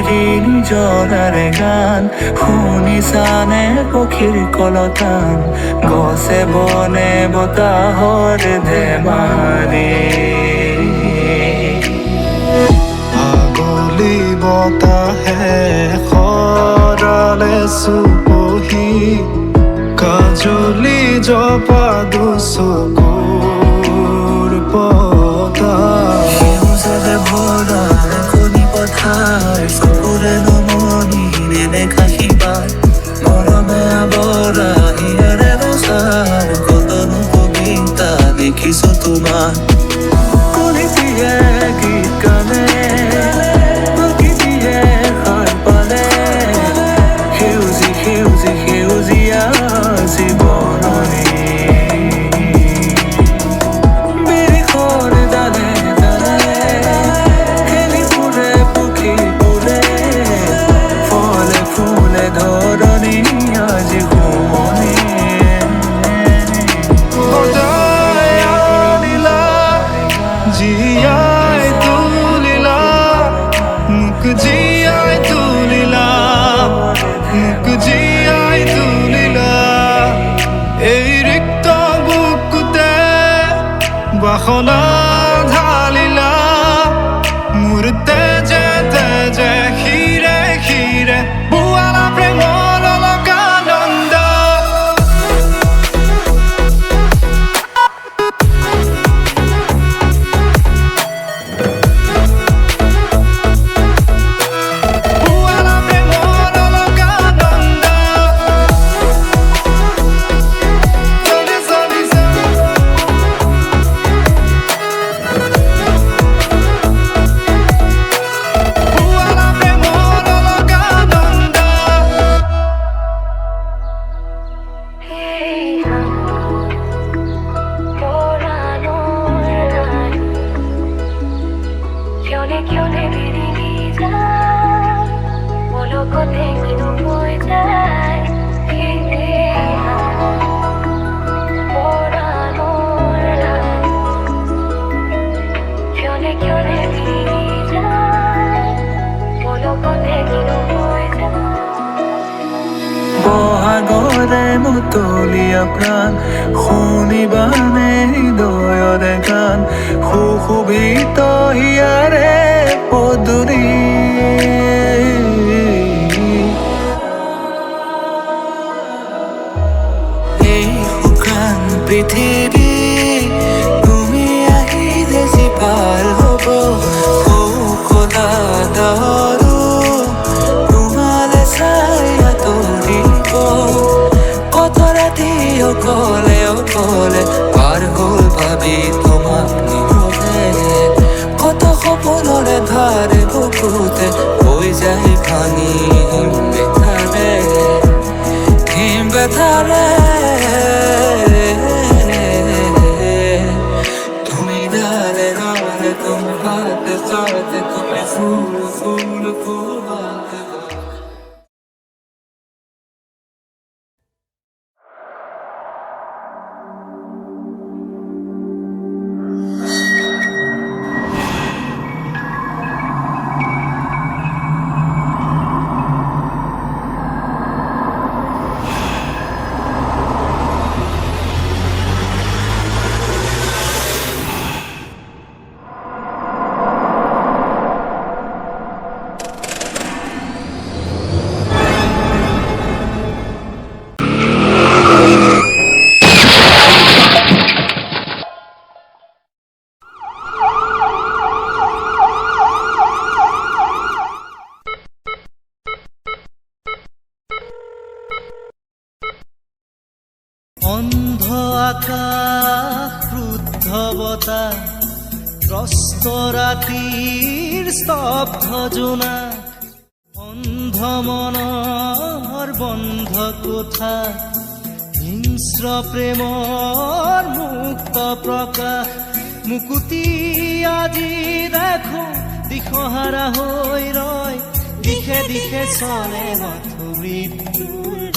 প্ৰকৃতি নিজৰে গান শুনিছানে পক্ষীৰ কলতান গছে বনে বতাহৰ ধেমালি আগলি বতাহে সৰালে চুপহি কাজলি জপা দুচকুৰ পতা সেউজে ভৰা কণী পথাৰ চকুৰে নমনি নেদেখা শিপাৰ মৰমে আৱৰা হিয়াৰে বছাৰ কতনো কবিতা দেখিছো তোমাৰ কলিতিয়ে গীত গানে প্ৰকৃতিয়ে সাৰ পালে সেউজী সেউজী সেউজীয়া জীৱননী বিৰিখৰ ডালে ডালে খেলি ফুৰে পক্ষী ফুলে ফলে ফুলে ধৰণী আজি শুৱনি বজাই আনিলা জীয়াই তুলিলা মোক জীয়াই তুলিলা মোক জীয়াই তুলিলা এই ৰিক্ত বুকুতে বাসনা ঢালিলা মোৰ তেজে তেজে শিৰে শিৰে বোৱালা প্ৰেমৰ অলকানন্দ বোৱালা প্ৰেমৰ অলকানন্দ চলি চলিছে বোৱালা প্ৰেমৰ Alakananda Chione virilità, voglio con te che non puoi dare. Chione virilità, voglio con te che non puoi dare. বহাগৰে মুতলীয়া প্ৰাণ শুনিবানে হৃদয়ৰে গান সুশোভিত হিয়াৰে পদূলি এই শুকান পৃথিৱী তুমি আহিলে যি ভাল হ'ব কলা দৰো তোমালে চাই আঁতৰিব কত ৰাতি অকলে অকলে পাৰ হ'ল ভাবি তোমাক নিবলে কত সপোনৰে ধাৰে বুকুতে হৈ যায় ভাঙি হিম বেথাৰে তুমি ডালে ডালে তুমি হাতে চাতে তুমি ফুল ফুল ফুল হাতে অন্ধ আকাশ ক্ৰুদ্ধ বতাহ ত্ৰস্ত ৰাতিৰ স্তব্ধ জোনা অন্ধ মনৰ বন্ধ কোঠা হিংস্ৰ প্ৰেমৰ মুক্ত প্ৰকাশ মুকুতি আজি দেখো দিশহাৰা হৈ ৰয় দিশে দিশে চলে মৃত্যুৰ